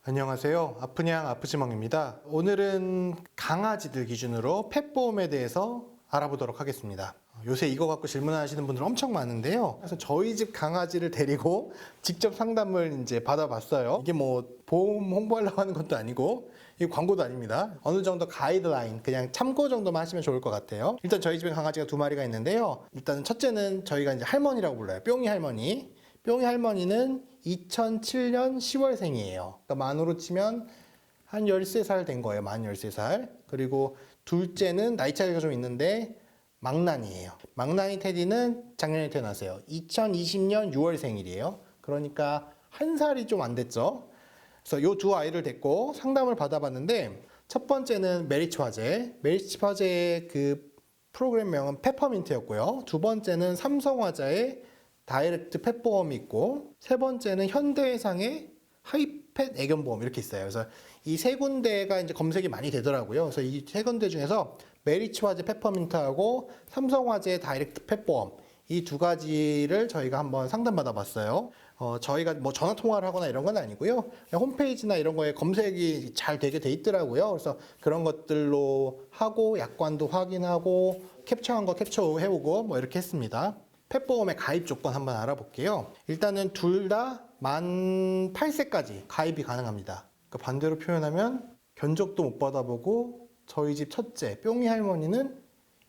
안녕하세요. 아프냥 아프지멍입니다. 오늘은 강아지들 기준으로 펫보험에 대해서 알아보도록 하겠습니다. 요새 이거 갖고 질문하시는 분들 엄청 많은데요. 그래서 저희 집 강아지를 데리고 직접 상담을 이제 받아봤어요. 이게 뭐 보험 홍보하려고 하는 것도 아니고 이게 광고도 아닙니다. 어느 정도 가이드라인, 그냥 참고 정도만 하시면 좋을 것 같아요. 일단 저희 집에 강아지가 2마리가 있는데요. 일단 첫째는 저희가 이제 할머니라고 불러요. 뿅이 할머니. 뿅이 할머니는 2007년 10월생이에요. 그러니까 만으로 치면 한 13살 된 거예요. 만 13살. 그리고 둘째는 나이 차이가 좀 있는데 망나니예요. 망나니 테디는 작년에 태어났어요. 2020년 6월 생일이에요. 그러니까 한 살이 좀 안 됐죠. 그래서 이 두 아이를 데리고 상담을 받아봤는데 첫 번째는 메리츠 화재. 메리츠 화재의 그 프로그램명은 페퍼민트였고요. 두 번째는 삼성화재의 다이렉트 펫보험이 있고, 세 번째는 현대해상의 하이펫 애견보험 이렇게 있어요. 그래서 이 세 군데가 이제 검색이 많이 되더라고요. 그래서 이 세 군데 중에서 메리츠 화재 페퍼민트하고 삼성화재 다이렉트 펫보험 이 두 가지를 저희가 한번 상담받아 봤어요. 저희가 뭐 전화 통화를 하거나 이런 건 아니고요. 그냥 홈페이지나 이런 거에 검색이 잘 되게 돼 있더라고요. 그래서 그런 것들로 하고 약관도 확인하고 캡처한 거 캡처해오고 뭐 이렇게 했습니다. 펫보험의 가입 조건 한번 알아볼게요. 일단은 둘 다 만 8세까지 가입이 가능합니다. 그러니까 반대로 표현하면 견적도 못 받아보고 저희 집 첫째 뿅이 할머니는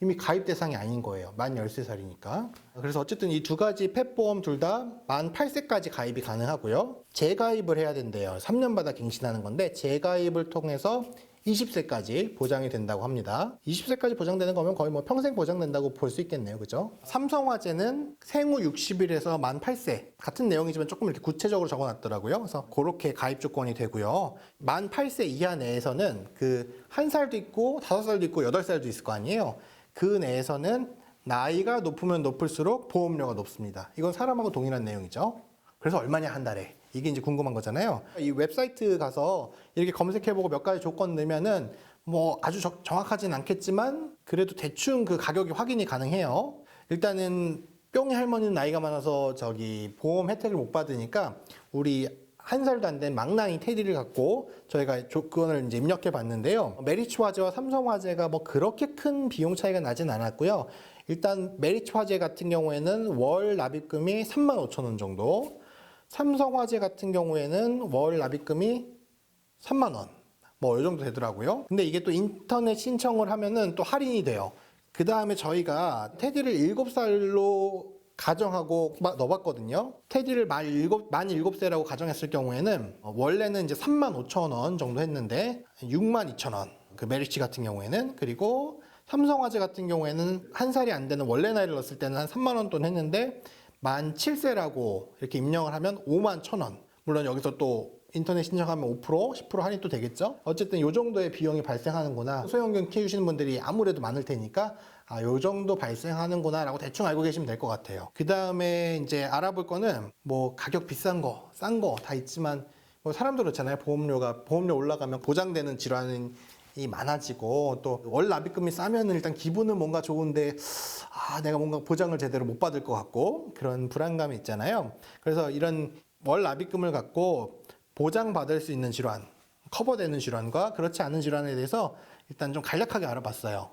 이미 가입 대상이 아닌 거예요. 만 13살이니까. 그래서 어쨌든 이 두 가지 펫보험 둘 다 만 8세까지 가입이 가능하고요. 재가입을 해야 된대요. 3년마다 갱신하는 건데 재가입을 통해서 20세까지 보장이 된다고 합니다. 20세까지 보장되는 거면 거의 뭐 평생 보장된다고 볼 수 있겠네요. 그죠? 삼성화재는 생후 60일에서 만 8세. 같은 내용이지만 조금 이렇게 구체적으로 적어 놨더라고요. 그래서 그렇게 가입 조건이 되고요. 만 8세 이하 내에서는 그 1살도 있고 5살도 있고 8살도 있을 거 아니에요. 그 내에서는 나이가 높으면 높을수록 보험료가 높습니다. 이건 사람하고 동일한 내용이죠. 그래서 얼마냐 한 달에. 이게 이제 궁금한 거잖아요. 이 웹사이트 가서 이렇게 검색해보고 몇 가지 조건 넣으면은 뭐 아주 정확하진 않겠지만 그래도 대충 그 가격이 확인이 가능해요. 일단은 뿅이 할머니는 나이가 많아서 저기 보험 혜택을 못 받으니까 우리 1살도 안 된 망나니 테디를 갖고 저희가 조건을 이제 입력해 봤는데요. 메리츠 화재와 삼성 화재가 뭐 그렇게 큰 비용 차이가 나진 않았고요. 일단 메리츠 화재 같은 경우에는 월 납입금이 35,000원 정도, 삼성화재 같은 경우에는 월 납입금이 3만 원, 뭐 이 정도 되더라고요. 근데 이게 또 인터넷 신청을 하면은 또 할인이 돼요. 그 다음에 저희가 테디를 7살로 가정하고 넣어봤거든요. 테디를 만 7세라고 가정했을 경우에는 원래는 이제 35,000원 정도 했는데 62,000원. 그 메리츠 같은 경우에는. 그리고 삼성화재 같은 경우에는 한 살이 안 되는 원래 나이를 넣었을 때는 한 3만 원 돈 했는데 만 7세라고 이렇게 입력을 하면 51,000원. 물론 여기서 또 인터넷 신청하면 5%, 10% 할인도 되겠죠? 어쨌든 이 정도의 비용이 발생하는구나. 소형견 키우시는 분들이 아무래도 많을 테니까 요 정도 발생하는구나 라고 대충 알고 계시면 될 것 같아요. 그 다음에 이제 알아볼 거는 뭐 가격 비싼 거, 싼 거 다 있지만 뭐 사람도 그렇잖아요. 보험료 올라가면 보장되는 질환이 많아지고 또 월 납입금이 싸면 일단 기분은 뭔가 좋은데 내가 뭔가 보장을 제대로 못 받을 것 같고 그런 불안감이 있잖아요. 그래서 이런 월 납입금을 갖고 보장받을 수 있는 질환, 커버되는 질환과 그렇지 않은 질환에 대해서 일단 좀 간략하게 알아봤어요.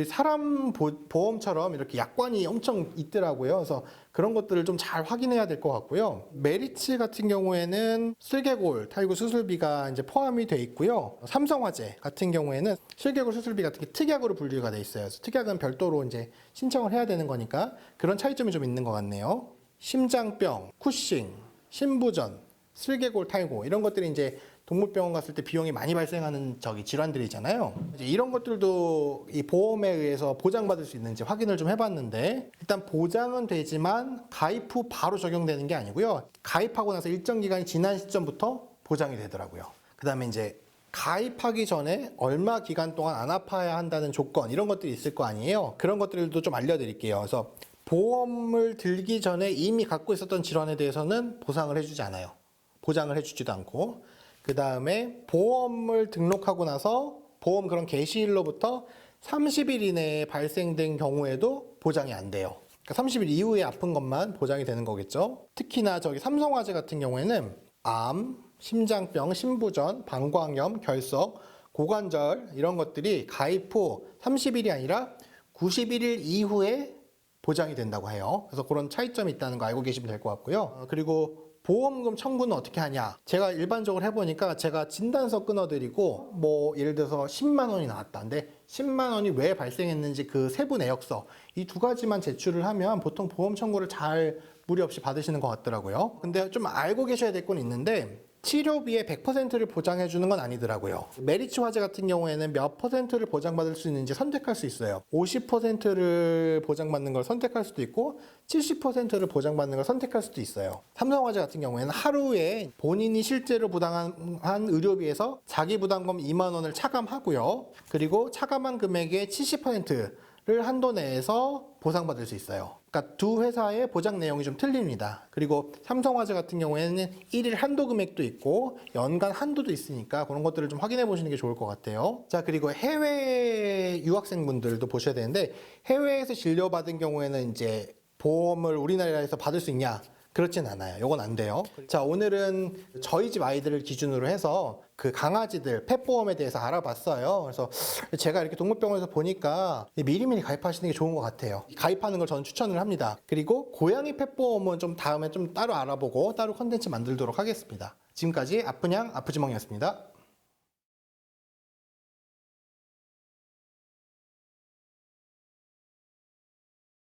사람 보험처럼 이렇게 약관이 엄청 있더라고요. 그래서 그런 것들을 좀 잘 확인해야 될 것 같고요. 메리츠 같은 경우에는 슬개골 탈구 수술비가 이제 포함이 돼 있고요. 삼성화재 같은 경우에는 슬개골 수술비 같은 게 특약으로 분류가 돼 있어요. 그래서 특약은 별도로 이제 신청을 해야 되는 거니까 그런 차이점이 좀 있는 것 같네요. 심장병, 쿠싱, 신부전, 슬개골 탈구 이런 것들이 이제 동물병원 갔을 때 비용이 많이 발생하는 질환들이잖아요. 이제 이런 것들도 이 보험에 의해서 보장받을 수 있는지 확인을 좀 해봤는데 일단 보장은 되지만 가입 후 바로 적용되는 게 아니고요. 가입하고 나서 일정 기간이 지난 시점부터 보장이 되더라고요. 그 다음에 이제 가입하기 전에 얼마 기간 동안 안 아파야 한다는 조건 이런 것들이 있을 거 아니에요. 그런 것들도 좀 알려드릴게요. 그래서 보험을 들기 전에 이미 갖고 있었던 질환에 대해서는 보상을 해주지 않아요. 보장을 해주지도 않고 그 다음에 보험을 등록하고 나서 보험 그런 개시일로부터 30일 이내에 발생된 경우에도 보장이 안 돼요. 그러니까 30일 이후에 아픈 것만 보장이 되는 거겠죠. 특히나 삼성화재 같은 경우에는 암, 심장병, 심부전, 방광염, 결석, 고관절 이런 것들이 가입 후 30일이 아니라 91일 이후에 보장이 된다고 해요. 그래서 그런 차이점이 있다는 거 알고 계시면 될 것 같고요. 그리고 보험금 청구는 어떻게 하냐? 제가 일반적으로 해보니까 제가 진단서 끊어드리고 뭐 예를 들어서 10만 원이 나왔다. 근데 10만 원이 왜 발생했는지 그 세부 내역서 이 두 가지만 제출을 하면 보통 보험 청구를 잘 무리 없이 받으시는 것 같더라고요. 근데 좀 알고 계셔야 될 건 있는데 치료비의 100%를 보장해 주는 건 아니더라고요. 메리츠 화재 같은 경우에는 몇 퍼센트를 보장받을 수 있는지 선택할 수 있어요. 50%를 보장받는 걸 선택할 수도 있고 70%를 보장받는 걸 선택할 수도 있어요. 삼성화재 같은 경우에는 하루에 본인이 실제로 부담한 의료비에서 자기 부담금 2만 원을 차감하고요. 그리고 차감한 금액의 70%를 한도 내에서 보상받을 수 있어요. 그러니까 두 회사의 보장 내용이 좀 틀립니다. 그리고 삼성화재 같은 경우에는 1일 한도 금액도 있고 연간 한도도 있으니까 그런 것들을 좀 확인해 보시는 게 좋을 것 같아요. 자, 그리고 해외 유학생분들도 보셔야 되는데 해외에서 진료받은 경우에는 이제 보험을 우리나라에서 받을 수 있냐? 그렇진 않아요. 이건 안 돼요. 자, 오늘은 저희 집 아이들을 기준으로 해서 그 강아지들 펫보험에 대해서 알아봤어요. 그래서 제가 이렇게 동물병원에서 보니까 미리미리 가입하시는 게 좋은 것 같아요. 가입하는 걸 저는 추천을 합니다. 그리고 고양이 펫보험은 좀 다음에 좀 따로 알아보고 따로 컨텐츠 만들도록 하겠습니다. 지금까지 아프냥 아프지멍이었습니다.